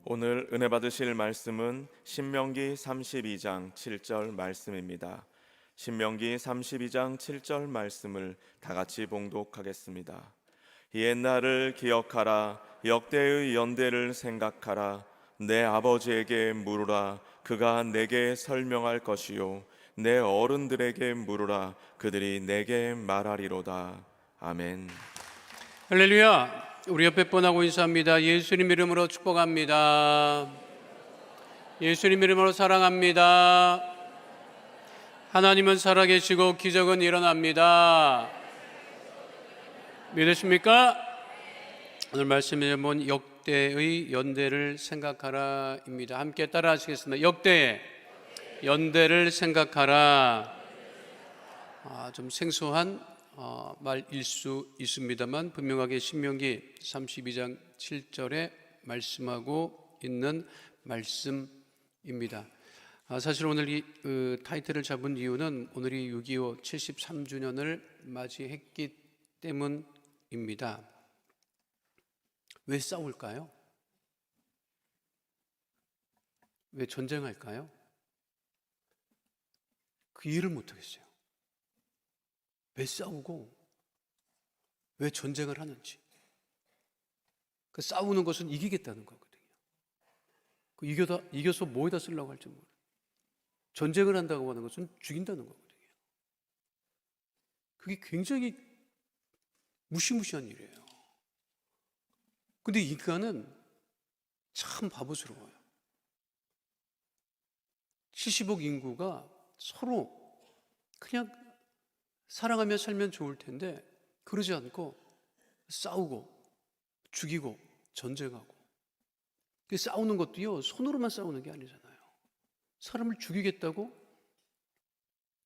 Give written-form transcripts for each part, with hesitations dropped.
오늘 은혜 받으실 말씀은 신명기 32장 7절 말씀입니다. 신명기 32장 7절 말씀을 다 같이 봉독하겠습니다. 옛날을 기억하라. 역대의 연대를 생각하라. 내 아버지에게 물으라. 그가 내게 설명할 것이요 내 어른들에게 물으라. 그들이 내게 말하리로다. 아멘. 할렐루야. 우리 옆에 분하고 인사합니다. 예수님 이름으로 축복합니다. 예수님 이름으로 사랑합니다. 하나님은 살아계시고 기적은 일어납니다. 믿으십니까? 오늘 말씀의 제목은 역대의 연대를 생각하라입니다. 함께 따라 하시겠습니다. 역대의 연대를 생각하라. 좀 생소한 말일 수 있습니다만 분명하게 신명기 32장 7절에 말씀하고 있는 말씀입니다. 사실 오늘 이 타이틀을 잡은 이유는 오늘이 6.25 73주년을 맞이했기 때문입니다. 왜 싸울까요? 왜 전쟁할까요? 그 이해를 못하겠어요. 왜 싸우고 왜 전쟁을 하는지. 그 싸우는 것은 이기겠다는 거거든요. 그 이겨서 뭐에다 쓰려고 할지 모르겠어요. 전쟁을 한다고 하는 것은 죽인다는 거거든요. 그게 굉장히 무시무시한 일이에요. 근데 인간은 참 바보스러워요. 70억 인구가 서로 그냥 사랑하며 살면 좋을 텐데 그러지 않고 싸우고 죽이고 전쟁하고. 싸우는 것도요, 손으로만 싸우는 게 아니잖아요. 사람을 죽이겠다고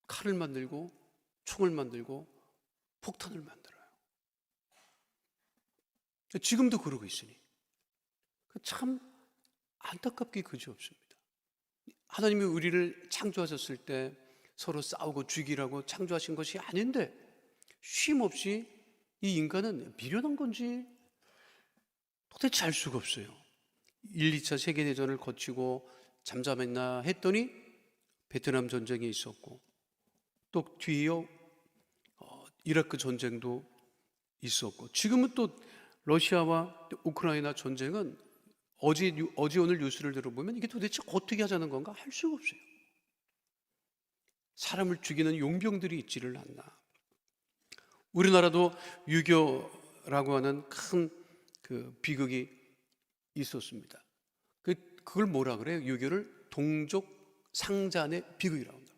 칼을 만들고 총을 만들고 폭탄을 만들어요. 지금도 그러고 있으니 참 안타깝게 그지없습니다. 하나님이 우리를 창조하셨을 때 서로 싸우고 죽이라고 창조하신 것이 아닌데 쉼없이 이 인간은 미련한 건지 도대체 알 수가 없어요. 1, 2차 세계대전을 거치고 잠잠했나 했더니 베트남 전쟁이 있었고 또 뒤이어 이라크 전쟁도 있었고 지금은 또 러시아와 우크라이나 전쟁은 어제 오늘 뉴스를 들어보면 이게 도대체 어떻게 하자는 건가 할 수가 없어요. 사람을 죽이는 용병들이 있지를 않나. 우리나라도 유교라고 하는 큰 비극이 있었습니다. 그걸 뭐라 그래요? 유교를 동족 상잔의 비극이라고 합니다.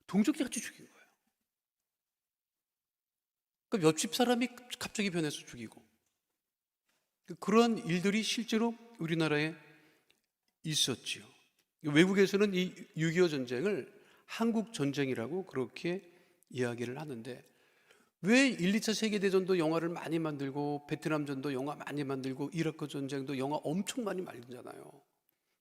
동족이 같이 죽인 거예요. 그러니까 옆집 사람이 갑자기 변해서 죽이고 그러한 일들이 실제로 우리나라에 있었지요. 외국에서는 이 6.25 전쟁을 한국 전쟁이라고 그렇게 이야기를 하는데 왜 1, 2차 세계대전도 영화를 많이 만들고 베트남전도 영화 많이 만들고 이라크 전쟁도 영화 엄청 많이 만들잖아요.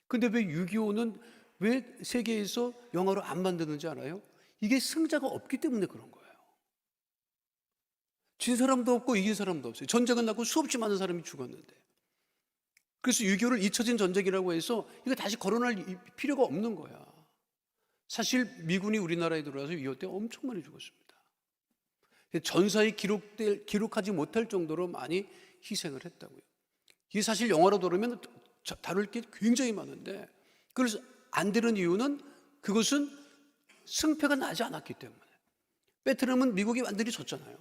근데 왜 6.25는 왜 세계에서 영화로 안 만드는지 알아요? 이게 승자가 없기 때문에 그런 거예요. 진 사람도 없고 이긴 사람도 없어요. 전쟁은 나고 수없이 많은 사람이 죽었는데. 그래서 6.25를 잊혀진 전쟁이라고 해서 이거 다시 거론할 필요가 없는 거야. 사실 미군이 우리나라에 들어와서 6.25 때 엄청 많이 죽었습니다. 전사에 기록하지 못할 정도로 많이 희생을 했다고요. 이게 사실 영화로 다루면 다룰 게 굉장히 많은데 그래서 안 되는 이유는 그것은 승패가 나지 않았기 때문에. 베트남은 미국이 완전히 졌잖아요.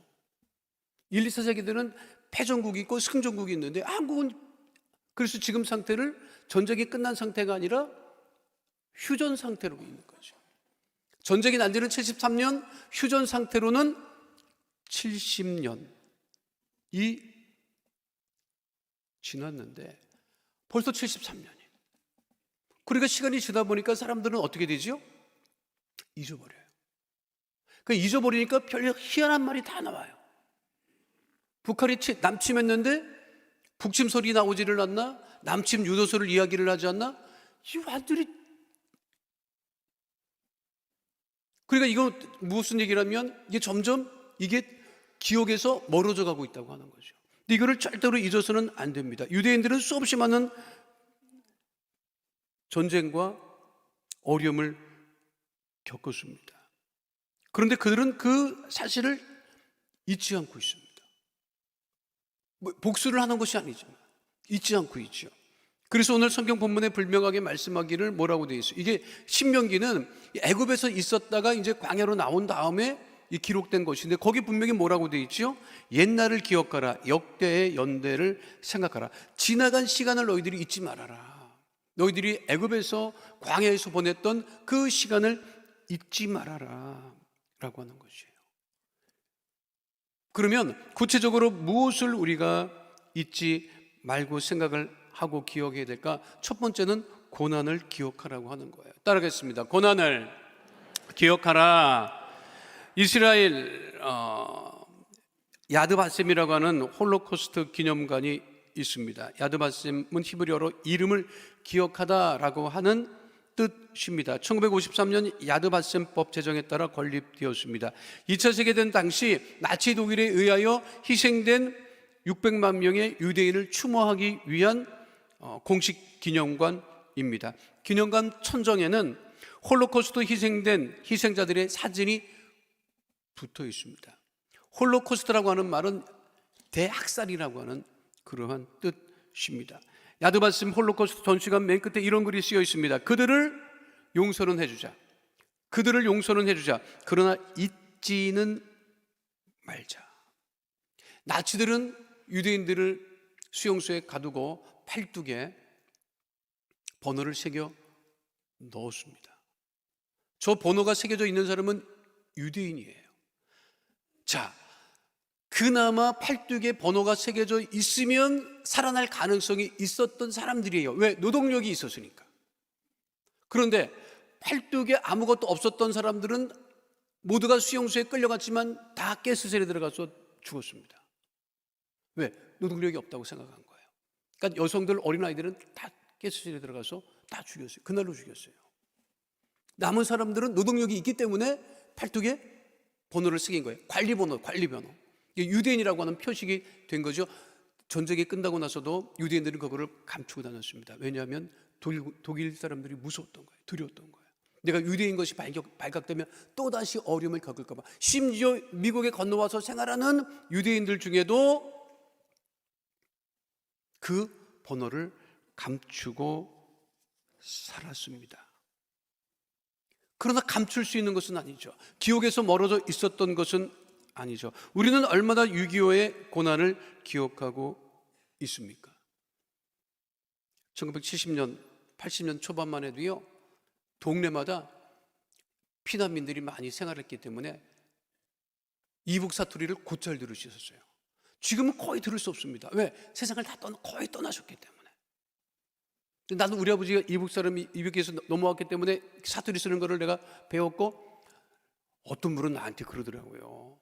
1, 2차 세계대는 패전국이 있고 승전국이 있는데 한국은 그래서 지금 상태를 전쟁이 끝난 상태가 아니라 휴전 상태로 있는 거죠. 전쟁이 난 지는 73년, 휴전 상태로는 70년이 지났는데 벌써 73년이. 그러니까 시간이 지나 보니까 사람들은 어떻게 되죠? 잊어버려요. 그러니까 잊어버리니까 별 희한한 말이 다 나와요. 북한이 남침했는데 북침 소리 나오지를 않나? 남침 유도소를 이야기를 하지 않나? 이 완전히. 그러니까 이거 무슨 얘기라면 이게 점점 이게 기억에서 멀어져 가고 있다고 하는 거죠. 근데 이거를 절대로 잊어서는 안 됩니다. 유대인들은 수없이 많은 전쟁과 어려움을 겪었습니다. 그런데 그들은 그 사실을 잊지 않고 있습니다. 복수를 하는 것이 아니지만 잊지 않고 있죠. 그래서 오늘 성경 본문에 분명하게 말씀하기를 뭐라고 되어 있어요? 이게 신명기는 애굽에서 있었다가 이제 광야로 나온 다음에 이 기록된 것인데 거기 분명히 뭐라고 되어 있죠? 옛날을 기억하라, 역대의 연대를 생각하라. 지나간 시간을 너희들이 잊지 말아라. 너희들이 애굽에서 광야에서 보냈던 그 시간을 잊지 말아라 라고 하는 것이에요. 그러면 구체적으로 무엇을 우리가 잊지 말고 생각을 하고 기억해야 될까? 첫 번째는 고난을 기억하라고 하는 거예요. 따라하겠습니다. 고난을 기억하라. 이스라엘 야드바셈이라고 하는 홀로코스트 기념관이 있습니다. 야드바셈은 히브리어로 이름을 기억하다라고 하는 뜻입니다. 1953년 야드바셈법 제정에 따라 건립되었습니다. 2차 세계대전 당시 나치 독일에 의하여 희생된 600만 명의 유대인을 추모하기 위한 공식 기념관입니다. 기념관 천정에는 홀로코스트 희생된 희생자들의 사진이 붙어 있습니다. 홀로코스트라고 하는 말은 대학살이라고 하는 그러한 뜻입니다. 야드바셈 홀로코스트 전시관 맨 끝에 이런 글이 쓰여 있습니다. 그들을 용서는 해주자. 그들을 용서는 해주자. 그러나 잊지는 말자. 나치들은 유대인들을 수용소에 가두고 팔뚝에 번호를 새겨 넣었습니다. 저 번호가 새겨져 있는 사람은 유대인이에요. 자, 그나마 팔뚝에 번호가 새겨져 있으면 살아날 가능성이 있었던 사람들이에요. 왜? 노동력이 있었으니까. 그런데 팔뚝에 아무것도 없었던 사람들은 모두가 수용소에 끌려갔지만 다 가스실에 들어가서 죽었습니다. 왜? 노동력이 없다고 생각한 거예요. 그러니까 여성들, 어린아이들은 다 가스실에 들어가서 다 죽였어요. 그날로 죽였어요. 남은 사람들은 노동력이 있기 때문에 팔뚝에 번호를 새긴 거예요. 관리번호. 유대인이라고 하는 표식이 된 거죠. 전쟁이 끝나고 나서도 유대인들은 그거를 감추고 다녔습니다. 왜냐하면 독일 사람들이 무서웠던 거예요. 두려웠던 거예요. 내가 유대인 것이 발각되면 또다시 어려움을 겪을까 봐. 심지어 미국에 건너와서 생활하는 유대인들 중에도 그 번호를 감추고 살았습니다. 그러나 감출 수 있는 것은 아니죠. 기억에서 멀어져 있었던 것은 아니죠. 우리는 얼마나 6.25의 고난을 기억하고 있습니까? 1970년, 80년 초반만 해도요, 동네마다 피난민들이 많이 생활했기 때문에 이북 사투리를 곧잘 들을 수 있었어요. 지금은 거의 들을 수 없습니다. 왜? 세상을 다 거의 떠나셨기 때문에. 나도 우리 아버지가 이북 사람이 이북에서 넘어왔기 때문에 사투리 쓰는 거를 내가 배웠고, 어떤 분은 나한테 그러더라고요.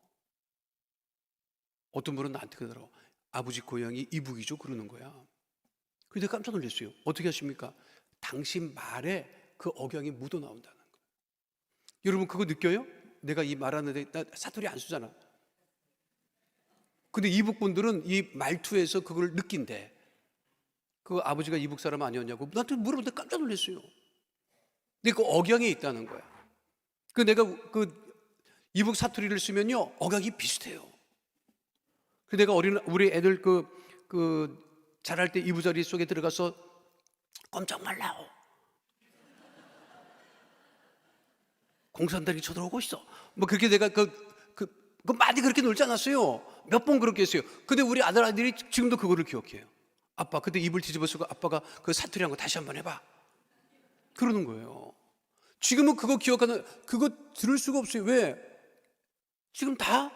어떤 분은 나한테 그러더라고. 아버지 고향이 이북이죠? 그러는 거야. 그래서 깜짝 놀랐어요. 어떻게 하십니까? 당신 말에 그 억양이 묻어 나온다는 거예요. 여러분 그거 느껴요? 내가 이 말하는데 나 사투리 안 쓰잖아. 근데 이북 분들은 이 말투에서 그걸 느낀대. 그 아버지가 이북 사람 아니었냐고 나한테 물어볼 때 깜짝 놀랐어요. 근데 그 억양이 있다는 거야. 그 내가 그 이북 사투리를 쓰면요 억양이 비슷해요. 그 내가 우리 애들 그 자랄 때 이부자리 속에 들어가서 꼼짝 말라오. 공산당이 쳐들어오고 있어. 뭐 그렇게 내가 그 많이 그렇게 놀지 않았어요. 몇 번 그렇게 했어요. 근데 우리 아들이 지금도 그거를 기억해요. 아빠 그때 입을 뒤집어 쓰고 아빠가 그 사투리 한 거 다시 한번 해봐. 그러는 거예요. 지금은 그거 그거 들을 수가 없어요. 왜? 지금 다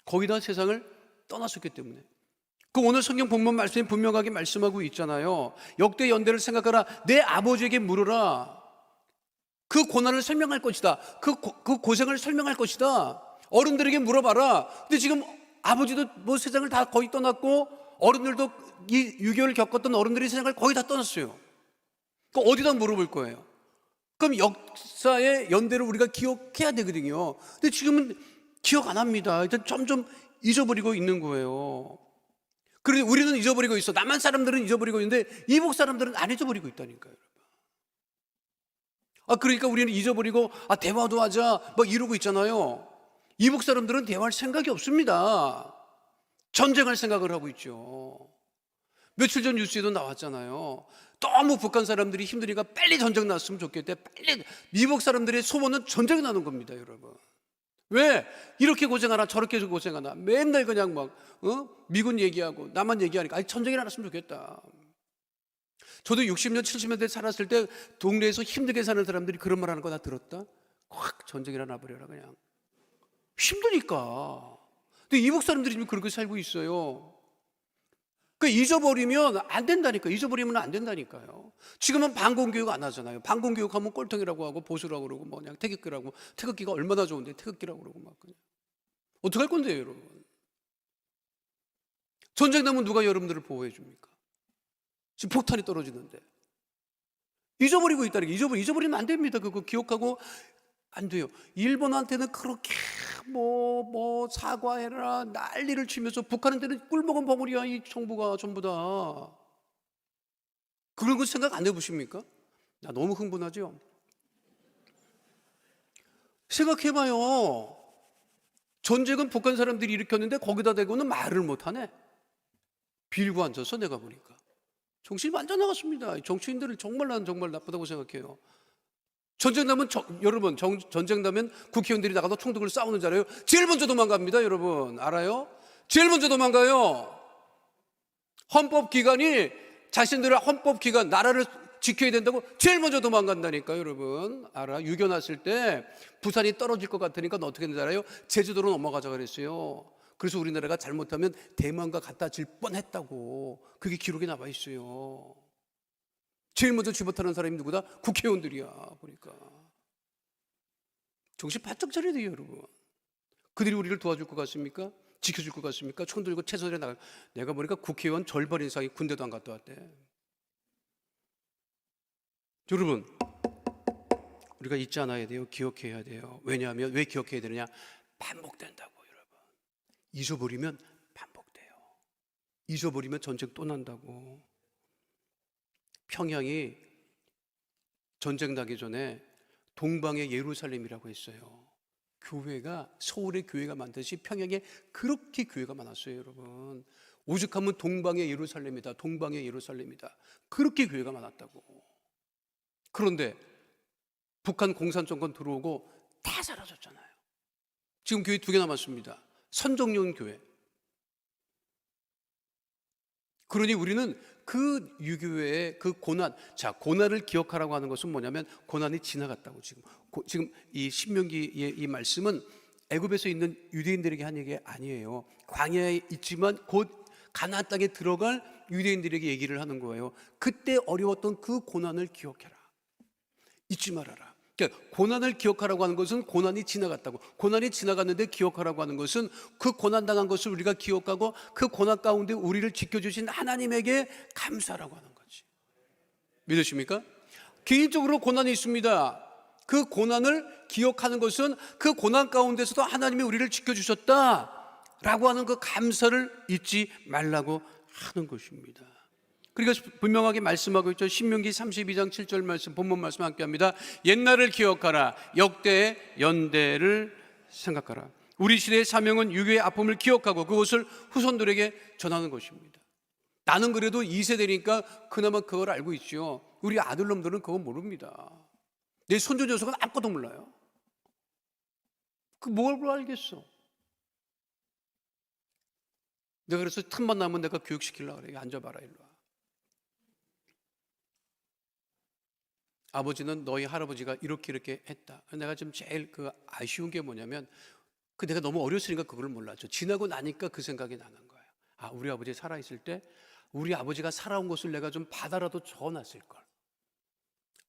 거의 다 세상을 떠났었기 때문에. 그 오늘 성경 본문 말씀이 분명하게 말씀하고 있잖아요. 역대 연대를 생각하라. 내 아버지에게 물어라. 그 고난을 설명할 것이다. 그 고생을 설명할 것이다. 어른들에게 물어봐라. 근데 지금 아버지도 뭐 세상을 다 거의 떠났고 어른들도 이 6.25를 겪었던 어른들이 세상을 거의 다 떠났어요. 그 어디다 물어볼 거예요? 그럼 역사의 연대를 우리가 기억해야 되거든요. 근데 지금은 기억 안 합니다. 일단 점점 잊어버리고 있는 거예요. 그런데 우리는 잊어버리고 있어. 남한 사람들은 잊어버리고 있는데 이북 사람들은 안 잊어버리고 있다니까요. 그러니까 우리는 잊어버리고 대화도 하자 막 이러고 있잖아요. 이북 사람들은 대화할 생각이 없습니다. 전쟁할 생각을 하고 있죠. 며칠 전 뉴스에도 나왔잖아요. 너무 북한 사람들이 힘드니까 빨리 전쟁 났으면 좋겠대. 빨리. 미국 사람들의 소원은 전쟁이 나는 겁니다, 여러분. 왜? 이렇게 고생하나 저렇게 고생하나 맨날 그냥 막 미군 얘기하고 나만 얘기하니까 전쟁이 났으면 좋겠다. 저도 60년 70년대 살았을 때 동네에서 힘들게 사는 사람들이 그런 말 하는 거 다 들었다. 확 전쟁이나 나버려라 그냥. 힘드니까. 근데 이북 사람들이 지금 그렇게 살고 있어요. 잊어버리면 안 된다니까. 잊어버리면 안 된다니까요. 지금은 반공교육 안 하잖아요. 반공교육하면 꼴통이라고 하고 보수라고 그러고 뭐 그냥 태극기라고. 태극기가 얼마나 좋은데 태극기라고 그러고 막 그냥. 어떡할 건데요, 여러분? 전쟁 나면 누가 여러분들을 보호해 줍니까? 지금 폭탄이 떨어지는데. 잊어버리고 있다니까. 잊어버리면 안 됩니다. 그거 기억하고 안 돼요. 일본한테는 그렇게 사과해라 난리를 치면서 북한한테는 꿀먹은 버무리야 이 정부가 전부 다. 그런 거 생각 안 해보십니까? 나 너무 흥분하죠? 생각해봐요. 전쟁은 북한 사람들이 일으켰는데 거기다 대고는 말을 못하네. 빌고 앉아서 내가 보니까 정신이 완전 나갔습니다. 정치인들을 나는 정말 나쁘다고 생각해요. 전쟁 나면 여러분 전쟁 나면 국회의원들이 나가서 총 들고 싸우는 줄 알아요? 제일 먼저 도망갑니다, 여러분. 알아요? 제일 먼저 도망가요. 헌법기관이 자신들의 헌법기관 나라를 지켜야 된다고 제일 먼저 도망간다니까, 여러분. 알아? 유교 났을 때 부산이 떨어질 것 같으니까 어떻게 했는지 알아요? 제주도로 넘어가자 그랬어요. 그래서 우리나라가 잘못하면 대만과 갖다 질 뻔했다고. 그게 기록에 남아 있어요. 제일 먼저 집어타는 사람이 누구다? 국회의원들이야. 보니까 정신 바짝 차려야 돼요, 여러분. 그들이 우리를 도와줄 것 같습니까? 지켜줄 것 같습니까? 총 들고 최선을 나갈. 내가 보니까 국회의원 절반 이상이 군대도 안 갔다 왔대. 여러분, 우리가 잊지 않아야 돼요. 기억해야 돼요. 왜냐하면 왜 기억해야 되느냐? 반복된다고, 여러분. 잊어버리면 반복돼요. 잊어버리면 전쟁 또 난다고. 평양이 전쟁 나기 전에 동방의 예루살렘이라고 했어요. 교회가, 서울에 교회가 많듯이 평양에 그렇게 교회가 많았어요, 여러분. 오죽하면 동방의 예루살렘이다, 동방의 예루살렘이다. 그렇게 교회가 많았다고. 그런데 북한 공산정권 들어오고 다 사라졌잖아요. 지금 교회 2개 남았습니다. 선정용 교회. 그러니 우리는 그 유교의 그 고난, 고난을 기억하라고 하는 것은 뭐냐면 고난이 지나갔다고. 지금 이 신명기의 이 말씀은 애굽에서 있는 유대인들에게 한 얘기 아니에요. 광야에 있지만 곧 가나안 땅에 들어갈 유대인들에게 얘기를 하는 거예요. 그때 어려웠던 그 고난을 기억해라. 잊지 말아라. 그러니까 고난을 기억하라고 하는 것은 고난이 지나갔다고. 고난이 지나갔는데 기억하라고 하는 것은 그 고난당한 것을 우리가 기억하고 그 고난 가운데 우리를 지켜주신 하나님에게 감사라고 하는 거지. 믿으십니까? 개인적으로 고난이 있습니다. 그 고난을 기억하는 것은 그 고난 가운데서도 하나님이 우리를 지켜주셨다라고 하는 그 감사를 잊지 말라고 하는 것입니다. 그러니까 분명하게 말씀하고 있죠. 신명기 32장 7절 말씀, 본문 말씀 함께 합니다. 옛날을 기억하라. 역대의 연대를 생각하라. 우리 시대의 사명은 유교의 아픔을 기억하고 그것을 후손들에게 전하는 것입니다. 나는 그래도 2세대니까 그나마 그걸 알고 있죠. 우리 아들놈들은 그건 모릅니다. 내 손주 녀석은 아무것도 몰라요. 뭘 알겠어. 내가 그래서 틈만 나면 내가 교육시키려고 그래. 앉아봐라, 일로 와. 아버지는 너희 할아버지가 이렇게 했다. 내가 좀 제일 아쉬운 게 뭐냐면 내가 너무 어렸으니까 그걸 몰랐죠. 지나고 나니까 그 생각이 나는 거예요. 우리 아버지 살아있을 때 우리 아버지가 살아온 것을 내가 좀 받아라도 적어놨을 걸.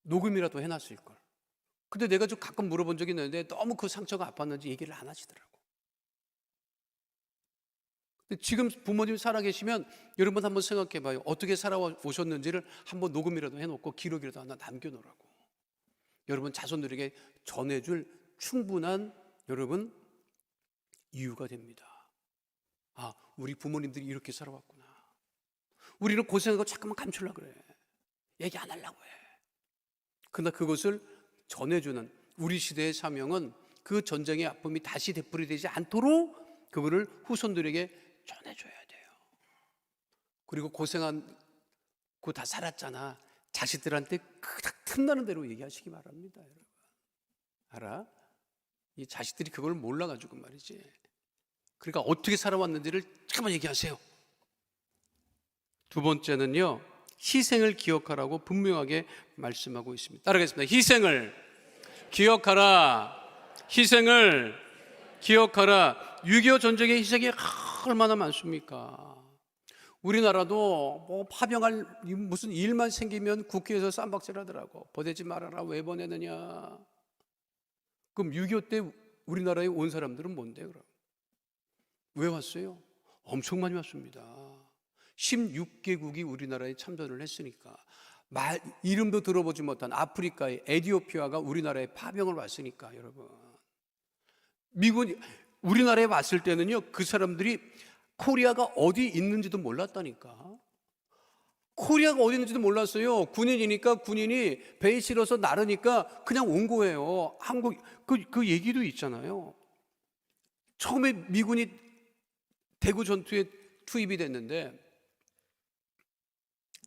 녹음이라도 해놨을 걸. 근데 내가 좀 가끔 물어본 적이 있는데 너무 그 상처가 아팠는지 얘기를 안 하시더라고. 지금 부모님 살아계시면 여러분 한번 생각해 봐요. 어떻게 살아오셨는지를 한번 녹음이라도 해놓고 기록이라도 하나 남겨놓으라고. 여러분 자손들에게 전해줄 충분한 여러분 이유가 됩니다. 우리 부모님들이 이렇게 살아왔구나. 우리는 고생하고 자꾸만 감추려고 그래. 얘기 안 하려고 해. 그러나 그것을 전해주는 우리 시대의 사명은 그 전쟁의 아픔이 다시 되풀이되지 않도록 그거를 후손들에게 전해줘야 돼요. 그리고 고생한 그 다 살았잖아. 자식들한테 그닥 틈나는 대로 얘기하시기 바랍니다. 여러분. 알아? 이 자식들이 그걸 몰라가지고 말이지. 그러니까 어떻게 살아왔는지를 잠깐만 얘기하세요. 두 번째는요, 희생을 기억하라고 분명하게 말씀하고 있습니다. 따라가겠습니다. 희생을 기억하라. 희생을 기억하라. 6.25 전쟁의 희생이 얼마나 많습니까? 우리나라도 뭐 파병할 무슨 일만 생기면 국회에서 쌈박질하더라고. 보내지 말아라. 왜 보내느냐. 그럼 6.25 때 우리나라에 온 사람들은 뭔데 그럼? 왜 왔어요? 엄청 많이 왔습니다. 16개국이 우리나라에 참전을 했으니까. 이름도 들어보지 못한 아프리카의 에티오피아가 우리나라에 파병을 왔으니까. 여러분, 미군이 우리나라에 왔을 때는요, 그 사람들이 코리아가 어디 있는지도 몰랐다니까. 코리아가 어디 있는지도 몰랐어요. 군인이니까 군인이 배에 실어서 나르니까 그냥 온 거예요. 한국 그 얘기도 있잖아요. 처음에 미군이 대구 전투에 투입이 됐는데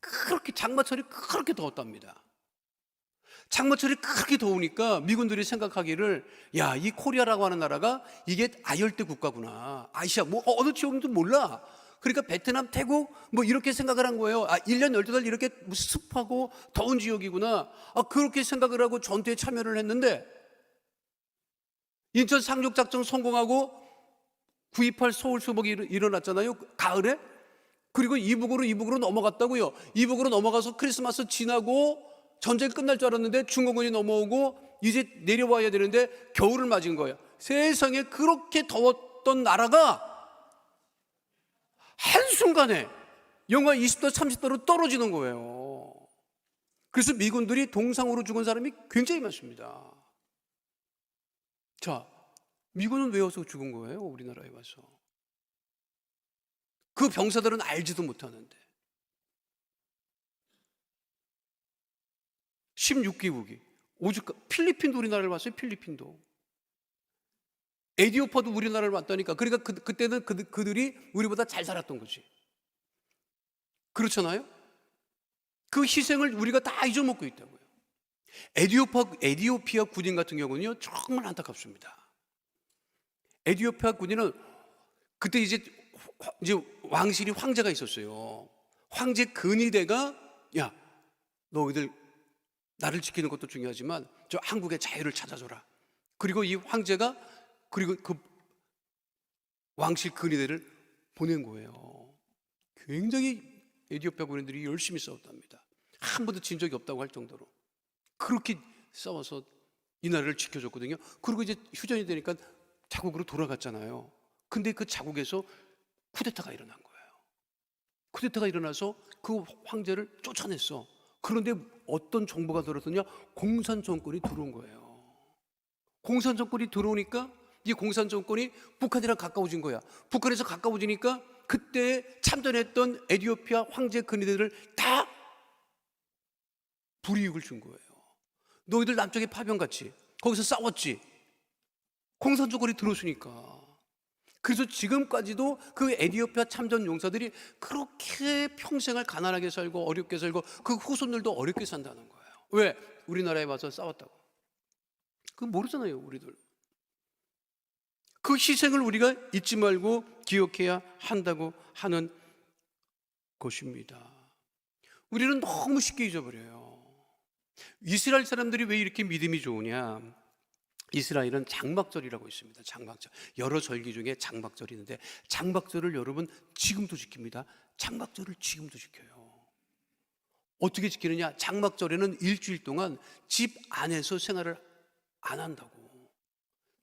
그렇게 장마철이 그렇게 더웠답니다. 장마철이 그렇게 더우니까 미군들이 생각하기를, 야, 이 코리아라고 하는 나라가 이게 아열대 국가구나. 아시아 뭐 어느 지역인지 몰라. 그러니까 베트남, 태국 뭐 이렇게 생각을 한 거예요. 1년 12달 이렇게 습하고 더운 지역이구나. 그렇게 생각을 하고 전투에 참여를 했는데 인천 상륙작전 성공하고 9.28 서울 수복이 일어났잖아요. 가을에. 그리고 이북으로 넘어갔다고요. 이북으로 넘어가서 크리스마스 지나고 전쟁 끝날 줄 알았는데 중공군이 넘어오고 이제 내려와야 되는데 겨울을 맞은 거예요. 세상에 그렇게 더웠던 나라가 한순간에 영하 20도 30도로 떨어지는 거예요. 그래서 미군들이 동상으로 죽은 사람이 굉장히 많습니다. 자, 미군은 왜 와서 죽은 거예요? 우리나라에 와서. 그 병사들은 알지도 못하는데. 16개국이 오죽 필리핀도 우리나라를 왔어요. 필리핀도. 에티오피아도 우리나라를 왔다니까. 그러니까 그때는 그들이 우리보다 잘 살았던 거지. 그렇잖아요? 그 희생을 우리가 다 잊어먹고 있다고요. 에티오피아 군인 같은 경우는요, 정말 안타깝습니다. 에티오피아 군인은 그때 이제 왕실이 황제가 있었어요. 황제 근위대가, 야, 너희들 나를 지키는 것도 중요하지만 저 한국의 자유를 찾아줘라. 그리고 이 황제가 그리고 그 왕실 근위대를 보낸 거예요. 굉장히 에티오피아 군인들이 열심히 싸웠답니다. 한 번도 진 적이 없다고 할 정도로 그렇게 싸워서 이 나라를 지켜줬거든요. 그리고 이제 휴전이 되니까 자국으로 돌아갔잖아요. 근데 그 자국에서 쿠데타가 일어난 거예요. 쿠데타가 일어나서 그 황제를 쫓아냈어. 그런데 어떤 정보가 들었더냐? 공산 정권이 들어온 거예요. 공산 정권이 들어오니까 이 공산 정권이 북한이랑 가까워진 거야. 북한에서 가까워지니까 그때 참전했던 에티오피아 황제 근위대를 다 불이익을 준 거예요. 너희들 남쪽에 파병갔지. 거기서 싸웠지. 공산 정권이 들어오시니까. 그래서 지금까지도 그 에티오피아 참전 용사들이 그렇게 평생을 가난하게 살고 어렵게 살고 그 후손들도 어렵게 산다는 거예요. 왜? 우리나라에 와서 싸웠다고. 그거 모르잖아요, 우리들. 그 희생을 우리가 잊지 말고 기억해야 한다고 하는 것입니다. 우리는 너무 쉽게 잊어버려요. 이스라엘 사람들이 왜 이렇게 믿음이 좋으냐? 이스라엘은 장막절이라고 있습니다. 장막절. 여러 절기 중에 장막절이 있는데 장막절을 여러분 지금도 지킵니다. 장막절을 지금도 지켜요. 어떻게 지키느냐? 장막절에는 일주일 동안 집 안에서 생활을 안 한다고.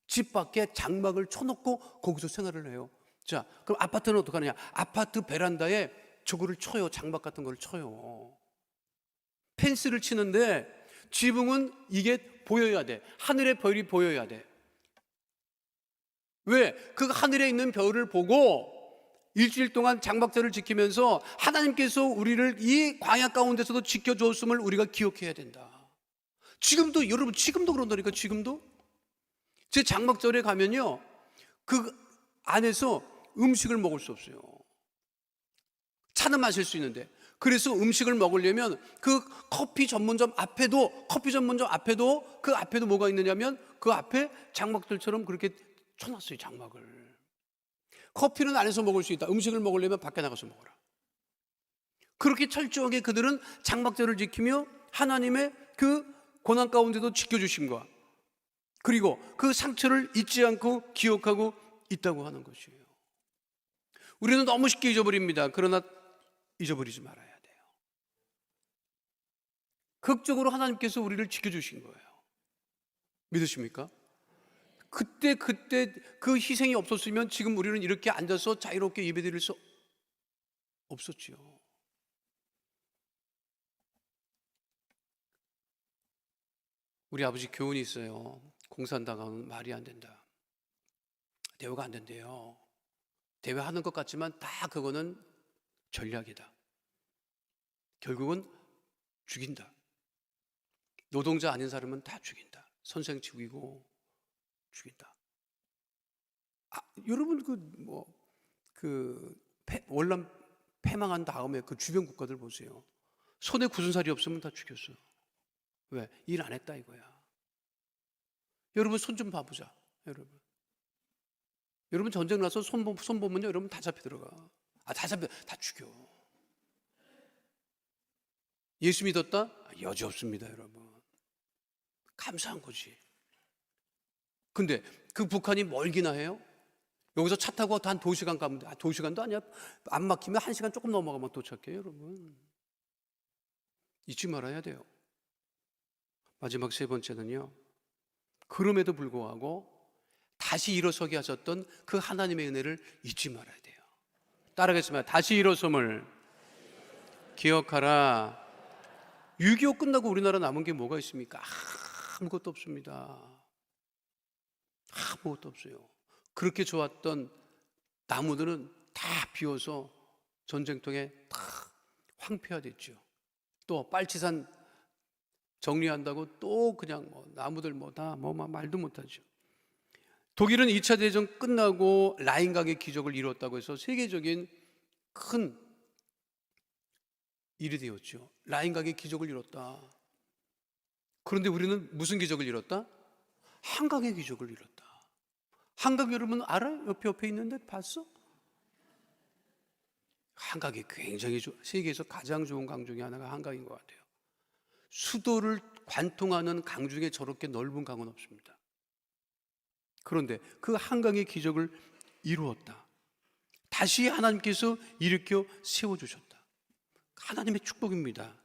집 밖에 장막을 쳐놓고 거기서 생활을 해요. 자, 그럼 아파트는 어떻게 하느냐? 아파트 베란다에 저거를 쳐요. 장막 같은 걸 쳐요. 펜스를 치는데 지붕은 이게 보여야 돼. 하늘의 별이 보여야 돼. 왜? 그 하늘에 있는 별을 보고 일주일 동안 장막절을 지키면서 하나님께서 우리를 이 광야 가운데서도 지켜주었음을 우리가 기억해야 된다. 지금도 여러분 지금도 그런다니까. 지금도 제 장막절에 가면요, 그 안에서 음식을 먹을 수 없어요. 차는 마실 수 있는데. 그래서 음식을 먹으려면 그 커피 전문점 앞에도 그 앞에도 뭐가 있느냐면 그 앞에 장막들처럼 그렇게 쳐놨어요. 장막을. 커피는 안에서 먹을 수 있다. 음식을 먹으려면 밖에 나가서 먹어라. 그렇게 철저하게 그들은 장막절을 지키며 하나님의 그 고난 가운데도 지켜주신 것, 그리고 그 상처를 잊지 않고 기억하고 있다고 하는 것이에요. 우리는 너무 쉽게 잊어버립니다. 그러나 잊어버리지 말아야 돼요. 극적으로 하나님께서 우리를 지켜주신 거예요. 믿으십니까? 그때 그 희생이 없었으면 지금 우리는 이렇게 앉아서 자유롭게 예배드릴 수 없었지요. 우리 아버지 교훈이 있어요. 공산당하고는 말이 안 된다. 대우가 안 된대요. 대화하는 것 같지만 다 그거는 전략이다. 결국은 죽인다. 노동자 아닌 사람은 다 죽인다. 선생 죽이고 죽인다. 여러분 월남 패망한 다음에 그 주변 국가들 보세요. 손에 굳은 살이 없으면 다 죽였어요. 왜? 일 안 했다 이거야. 여러분 손 좀 봐보자. 여러분 전쟁 나서 손 보면요, 여러분 다 잡혀 들어가. 다 죽여. 예수 믿었다? 여지 없습니다, 여러분. 감사한 거지. 근데 그 북한이 멀기나 해요? 여기서 차 타고 한 2시간 가면 돼. 2시간도 아니야. 안 막히면 1시간 조금 넘어가면 도착해요, 여러분. 잊지 말아야 돼요. 마지막 세 번째는요, 그럼에도 불구하고 다시 일어서게 하셨던 그 하나님의 은혜를 잊지 말아야 돼요. 따라하겠습니다. 다시 일어섬을 기억하라. 6.25 끝나고 우리나라 남은 게 뭐가 있습니까? 아무것도 없습니다. 아무것도 없어요. 그렇게 좋았던 나무들은 다 비어서 전쟁통에 다 황폐화됐죠. 또 빨치산 정리한다고 또 그냥 나무들 말도 못하죠. 독일은 2차 대전 끝나고 라인강의 기적을 이뤘다고 해서 세계적인 큰 일이 되었죠. 라인강의 기적을 이뤘다. 그런데 우리는 무슨 기적을 이뤘다? 한강의 기적을 이뤘다. 한강 여러분 알아요? 옆에 있는데 봤어? 한강이 굉장히 세계에서 가장 좋은 강 중에 하나가 한강인 것 같아요. 수도를 관통하는 강 중에 저렇게 넓은 강은 없습니다. 그런데 그 한강의 기적을 이루었다. 다시 하나님께서 일으켜 세워주셨다. 하나님의 축복입니다.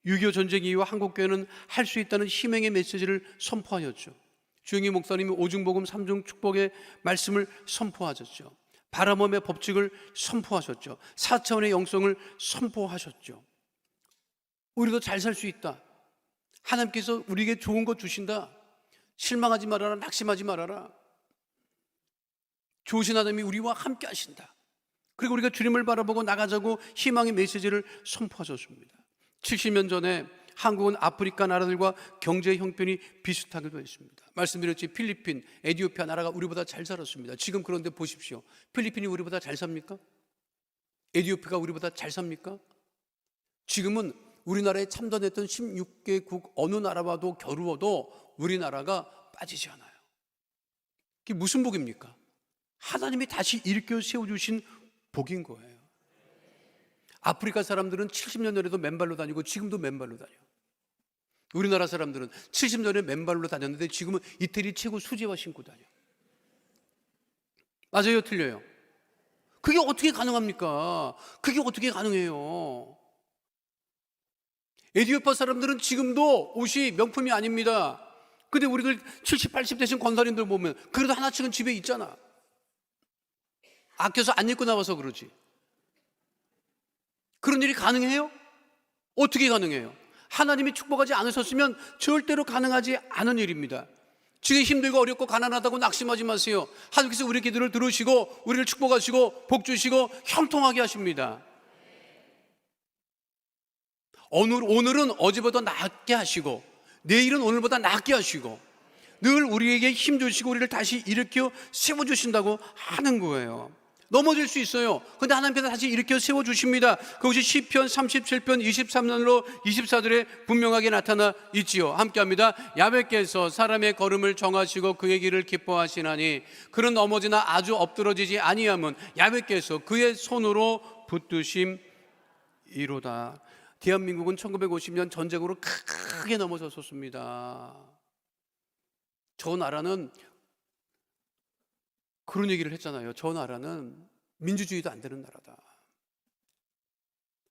6.25 전쟁 이후 한국교회는 할 수 있다는 희망의 메시지를 선포하였죠. 주영희 목사님이 오중복음 3중 축복의 말씀을 선포하셨죠. 바람엄의 법칙을 선포하셨죠. 4차원의 영성을 선포하셨죠. 우리도 잘 살 수 있다. 하나님께서 우리에게 좋은 것 주신다. 실망하지 말아라. 낙심하지 말아라. 좋으신 하나님이 우리와 함께 하신다. 그리고 우리가 주님을 바라보고 나가자고 희망의 메시지를 선포하셨습니다. 70년 전에 한국은 아프리카 나라들과 경제 형편이 비슷하기도 했습니다. 말씀드렸지, 필리핀, 에티오피아 나라가 우리보다 잘 살았습니다. 지금 그런데 보십시오. 필리핀이 우리보다 잘 삽니까? 에티오피아가 우리보다 잘 삽니까? 지금은 우리나라에 참전했던 16개국 어느 나라와도 겨루어도 우리나라가 빠지지 않아요. 그게 무슨 복입니까? 하나님이 다시 일으켜 세워주신 복인 거예요. 아프리카 사람들은 70년 전에도 맨발로 다니고 지금도 맨발로 다녀요. 우리나라 사람들은 70년 전에 맨발로 다녔는데 지금은 이태리 최고 수제화 신고 다녀요. 맞아요, 틀려요? 그게 어떻게 가능합니까? 그게 어떻게 가능해요? 에티오피아 사람들은 지금도 옷이 명품이 아닙니다. 근데 우리들 70, 80 되신 권사님들 보면 그래도 하나씩은 집에 있잖아. 아껴서 안 입고 나와서 그러지. 그런 일이 가능해요? 어떻게 가능해요? 하나님이 축복하지 않으셨으면 절대로 가능하지 않은 일입니다. 지금 힘들고 어렵고 가난하다고 낙심하지 마세요. 하나님께서 우리 기도를 들으시고 우리를 축복하시고 복 주시고 형통하게 하십니다. 오늘은 어제보다 낫게 하시고 내일은 오늘보다 낫게 하시고 늘 우리에게 힘 주시고 우리를 다시 일으켜 세워주신다고 하는 거예요. 넘어질 수 있어요. 근데 하나님께서 다시 일으켜 세워주십니다. 그것이 시편 37편 23절로 24절에 분명하게 나타나 있지요. 함께합니다. 야훼께서 사람의 걸음을 정하시고 그의 길을 기뻐하시나니 그는 넘어지나 아주 엎드러지지 아니함은 야훼께서 그의 손으로 붙드심이로다. 대한민국은 1950년 전쟁으로 크게 넘어졌었습니다. 저 나라는 그런 얘기를 했잖아요. 저 나라는 민주주의도 안 되는 나라다.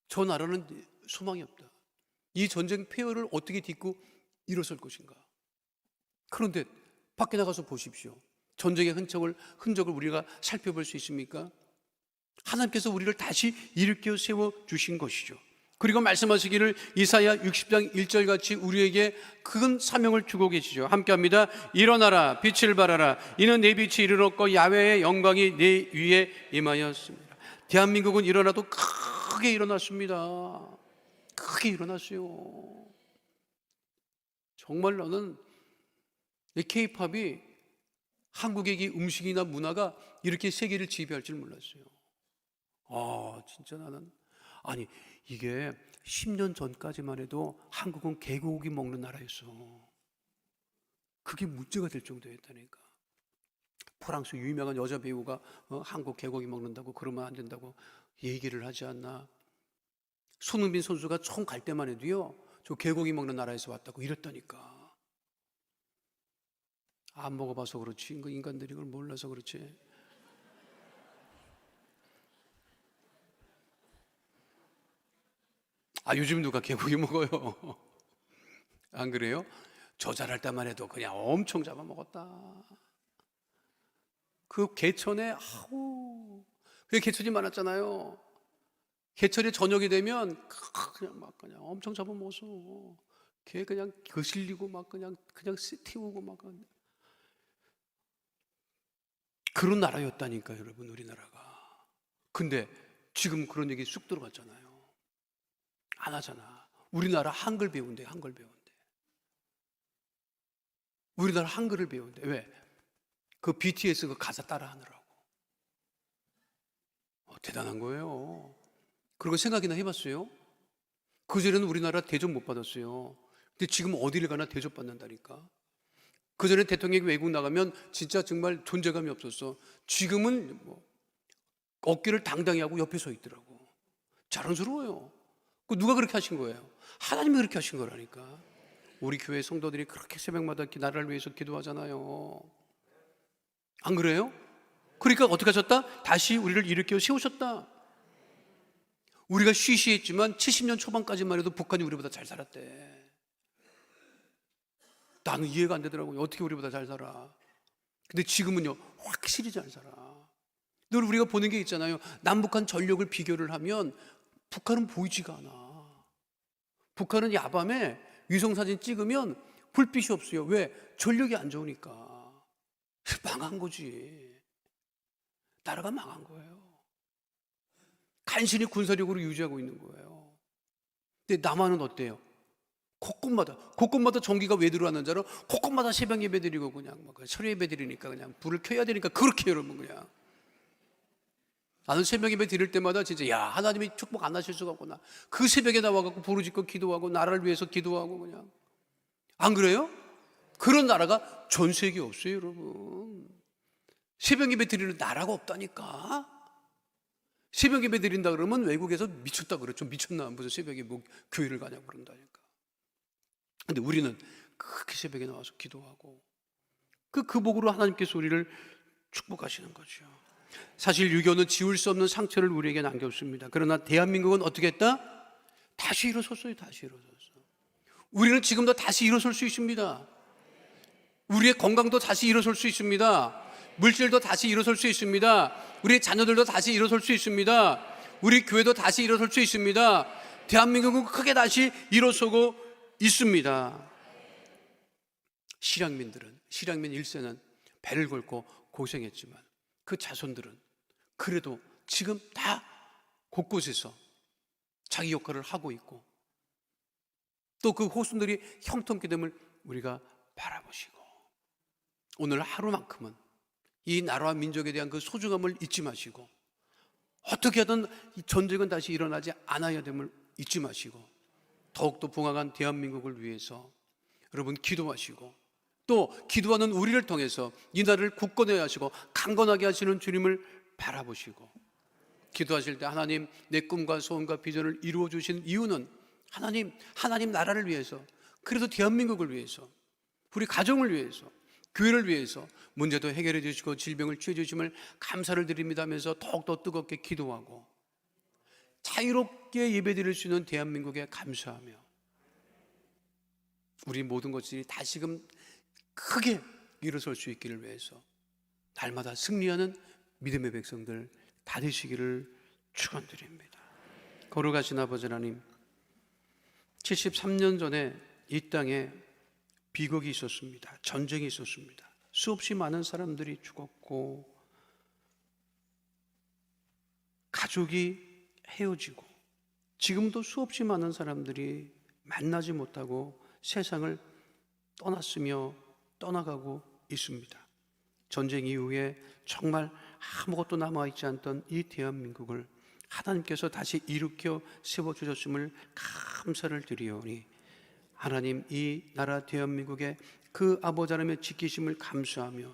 저 나라는 소망이 없다. 이 전쟁 폐허를 어떻게 딛고 일어설 것인가. 그런데 밖에 나가서 보십시오. 전쟁의 흔적을 우리가 살펴볼 수 있습니까? 하나님께서 우리를 다시 일으켜 세워주신 것이죠. 그리고 말씀하시기를 이사야 60장 1절 같이 우리에게 큰 사명을 주고 계시죠. 함께합니다. 일어나라 빛을 발하라 이는 내 빛이 이르렀고 야훼의 영광이 내 위에 임하였습니다. 대한민국은 일어나도 크게 일어났습니다. 크게 일어났어요. 정말 나는 이 K-팝이 한국의 이 음식이나 문화가 이렇게 세계를 지배할 줄 몰랐어요. 진짜 나는 아니 이게 10년 전까지만 해도 한국은 개고기 먹는 나라였어. 그게 문제가 될 정도였다니까. 프랑스 유명한 여자 배우가 한국 개고기 먹는다고 그러면 안 된다고 얘기를 하지 않나. 손흥민 선수가 처음 갈 때만 해도요 저 개고기 먹는 나라에서 왔다고 이랬다니까. 안 먹어봐서 그렇지 인간들이 그걸 몰라서 그렇지. 요즘 누가 개고기 먹어요? 안 그래요? 저 잘할 때만 해도 그냥 엄청 잡아먹었다. 그 개천에 그 개천이 많았잖아요. 개천이 저녁이 되면 그냥 엄청 잡아먹었어. 개 그냥 거슬리고 막 그냥 태우고 막 그런 나라였다니까 여러분 우리나라가. 근데 지금 그런 얘기 쑥 들어갔잖아요. 안 하잖아. 우리나라 한글 배운대. 우리나라 한글을 배운대. 왜? 그 BTS 그 가사 따라 하느라고. 대단한 거예요. 그리고 생각이나 해봤어요? 그전에는 우리나라 대접 못 받았어요. 근데 지금 어디를 가나 대접 받는다니까. 그전에 대통령이 외국 나가면 진짜 정말 존재감이 없었어. 지금은 어깨를 당당히 하고 옆에 서 있더라고. 자랑스러워요. 누가 그렇게 하신 거예요? 하나님이 그렇게 하신 거라니까. 우리 교회 성도들이 그렇게 새벽마다 나라를 위해서 기도하잖아요. 안 그래요? 그러니까 어떻게 하셨다? 다시 우리를 일으켜 세우셨다. 우리가 쉬쉬했지만 70년 초반까지만 해도 북한이 우리보다 잘 살았대. 나는 이해가 안 되더라고요. 어떻게 우리보다 잘 살아. 근데 지금은요 확실히 잘 살아. 늘 우리가 보는 게 있잖아요. 남북한 전력을 비교를 하면 북한은 보이지가 않아. 북한은 야밤에 위성사진 찍으면 불빛이 없어요. 왜? 전력이 안 좋으니까. 망한 거지. 나라가 망한 거예요. 간신히 군사력으로 유지하고 있는 거예요. 근데 남한은 어때요? 곳곳마다 전기가 왜 들어왔는 줄 알아? 곳곳마다 새벽 예배 드리고 그냥 설교 예배 드리니까 그냥 불을 켜야 되니까 그렇게 여러분 그냥. 나는 새벽 예배 드릴 때마다 진짜 하나님이 축복 안 하실 수가 없구나. 그 새벽에 나와갖고 부르짖고 기도하고 나라를 위해서 기도하고 그냥. 안 그래요? 그런 나라가 전 세계에 없어요 여러분. 새벽 예배 드리는 나라가 없다니까. 새벽 예배 드린다 그러면 외국에서 미쳤다 그랬죠. 미쳤나 무슨 새벽에 교회를 가냐고 그런다니까. 근데 우리는 그렇게 새벽에 나와서 기도하고 그 복으로 하나님께서 우리를 축복하시는 거죠. 사실 유교는 지울 수 없는 상처를 우리에게 남겼습니다. 그러나 대한민국은 어떻게 했다? 다시 일어섰어요. 다시 일어섰어. 우리는 지금도 다시 일어설 수 있습니다. 우리의 건강도 다시 일어설 수 있습니다. 물질도 다시 일어설 수 있습니다. 우리 자녀들도 다시 일어설 수 있습니다. 우리 교회도 다시 일어설 수 있습니다. 대한민국은 크게 다시 일어서고 있습니다. 실향민 1세는 배를 걸고 고생했지만 그 자손들은 그래도 지금 다 곳곳에서 자기 역할을 하고 있고 또 그 후손들이 형통케 됨을 우리가 바라보시고, 오늘 하루만큼은 이 나라와 민족에 대한 그 소중함을 잊지 마시고, 어떻게 하든 이 전쟁은 다시 일어나지 않아야 됨을 잊지 마시고, 더욱더 봉황한 대한민국을 위해서 여러분 기도하시고, 또 기도하는 우리를 통해서 이 나라를 굳건하게 하시고 강건하게 하시는 주님을 바라보시고, 기도하실 때 하나님, 내 꿈과 소원과 비전을 이루어 주신 이유는 하나님 나라를 위해서, 그래도 대한민국을 위해서, 우리 가정을 위해서, 교회를 위해서 문제도 해결해 주시고 질병을 취해 주심을 감사를 드립니다 하면서 더욱더 뜨겁게 기도하고, 자유롭게 예배드릴 수 있는 대한민국에 감사하며, 우리 모든 것들이 다시금 크게 일어설 수 있기를 위해서 날마다 승리하는 믿음의 백성들 다 되시기를 축원드립니다. 거룩하신 아버지 하나님, 73년 전에 이 땅에 비극이 있었습니다. 전쟁이 있었습니다. 수없이 많은 사람들이 죽었고, 가족이 헤어지고, 지금도 수없이 많은 사람들이 만나지 못하고 세상을 떠났으며 떠나가고 있습니다. 전쟁 이후에 정말 아무것도 남아있지 않던 이 대한민국을 하나님께서 다시 일으켜 세워주셨음을 감사를 드리오니, 하나님, 이 나라 대한민국의 그 아버지 하나님의 지키심을 감사하며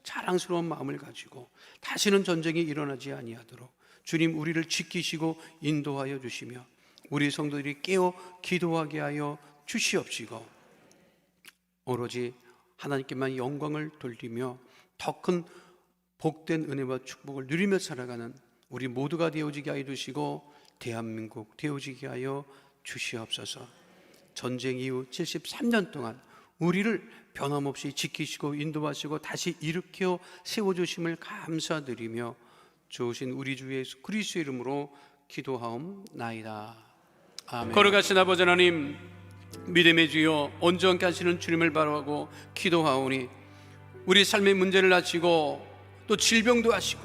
자랑스러운 마음을 가지고 다시는 전쟁이 일어나지 아니하도록 주님 우리를 지키시고 인도하여 주시며, 우리 성도들이 깨어 기도하게 하여 주시옵시고, 오로지 하나님께만 영광을 돌리며 더 큰 복된 은혜와 축복을 누리며 살아가는 우리 모두가 되어지게 하여 주시고, 대한민국 되어지게 하여 주시옵소서. 전쟁 이후 73년 동안 우리를 변함없이 지키시고 인도하시고 다시 일으켜 세워주심을 감사드리며, 좋으신 우리 주 예수 그리스도의 이름으로 기도하옵나이다. 아멘. 거룩하신 아버지 하나님, 믿음의 주여, 온전케 하시는 주님을 바라보고 기도하오니, 우리 삶의 문제를 아시고 또 질병도 아시고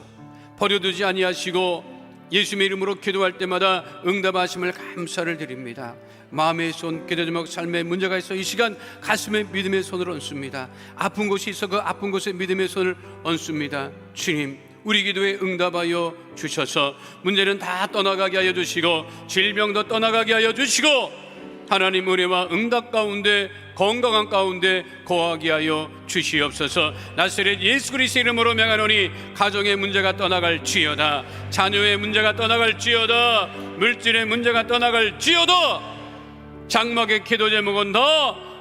버려두지 아니하시고 예수님의 이름으로 기도할 때마다 응답하심을 감사를 드립니다. 마음의 손, 기도제목, 삶의 문제가 있어 이 시간 가슴에 믿음의 손을 얹습니다. 아픈 곳이 있어 그 아픈 곳에 믿음의 손을 얹습니다. 주님, 우리 기도에 응답하여 주셔서 문제는 다 떠나가게 하여 주시고 질병도 떠나가게 하여 주시고, 하나님 은혜와 응답 가운데 건강한 가운데 거하게 하여 주시옵소서. 나사렛 예수 그리스도의 이름으로 명하노니, 가정의 문제가 떠나갈지어다, 자녀의 문제가 떠나갈지어다, 물질의 문제가 떠나갈지어다, 장막의 기도 제목은 다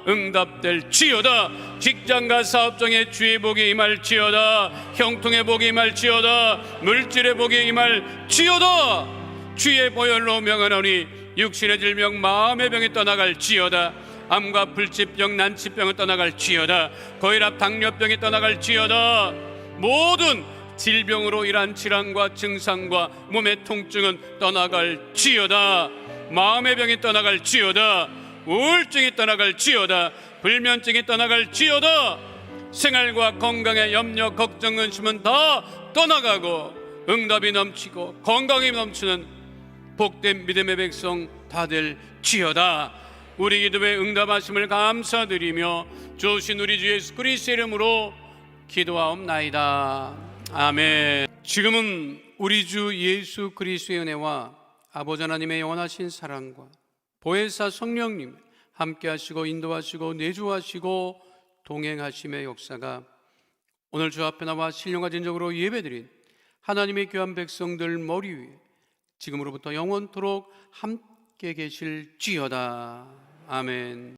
응답될지어다, 직장과 사업장의 주의 복이 임할지어다, 형통의 복이 임할지어다, 물질의 복이 임할지어다. 주의 보혈로 명하노니, 육신의 질병, 마음의 병이 떠나갈지어다, 암과 불치병, 난치병은 떠나갈지어다, 고혈압, 당뇨병이 떠나갈지어다, 모든 질병으로 인한 질환과 증상과 몸의 통증은 떠나갈지어다, 마음의 병이 떠나갈지어다, 우울증이 떠나갈지어다, 불면증이 떠나갈지어다, 생활과 건강의 염려, 걱정, 근심은 다 떠나가고 응답이 넘치고 건강이 넘치는 복된 믿음의 백성 다 될지어다. 우리 기도에 응답하심을 감사드리며 주신 우리 주 예수 그리스도의 이름으로 기도하옵나이다. 아멘. 지금은 우리 주 예수 그리스도의 은혜와 아버지 하나님의 영원하신 사랑과 보혜사 성령님 함께 하시고 인도하시고 내주하시고 동행하심의 역사가 오늘 주 앞에 나와 신령과 진정으로 예배드린 하나님의 귀한 백성들 머리 위에 지금으로부터 영원토록 함께 계실지어다. 아멘.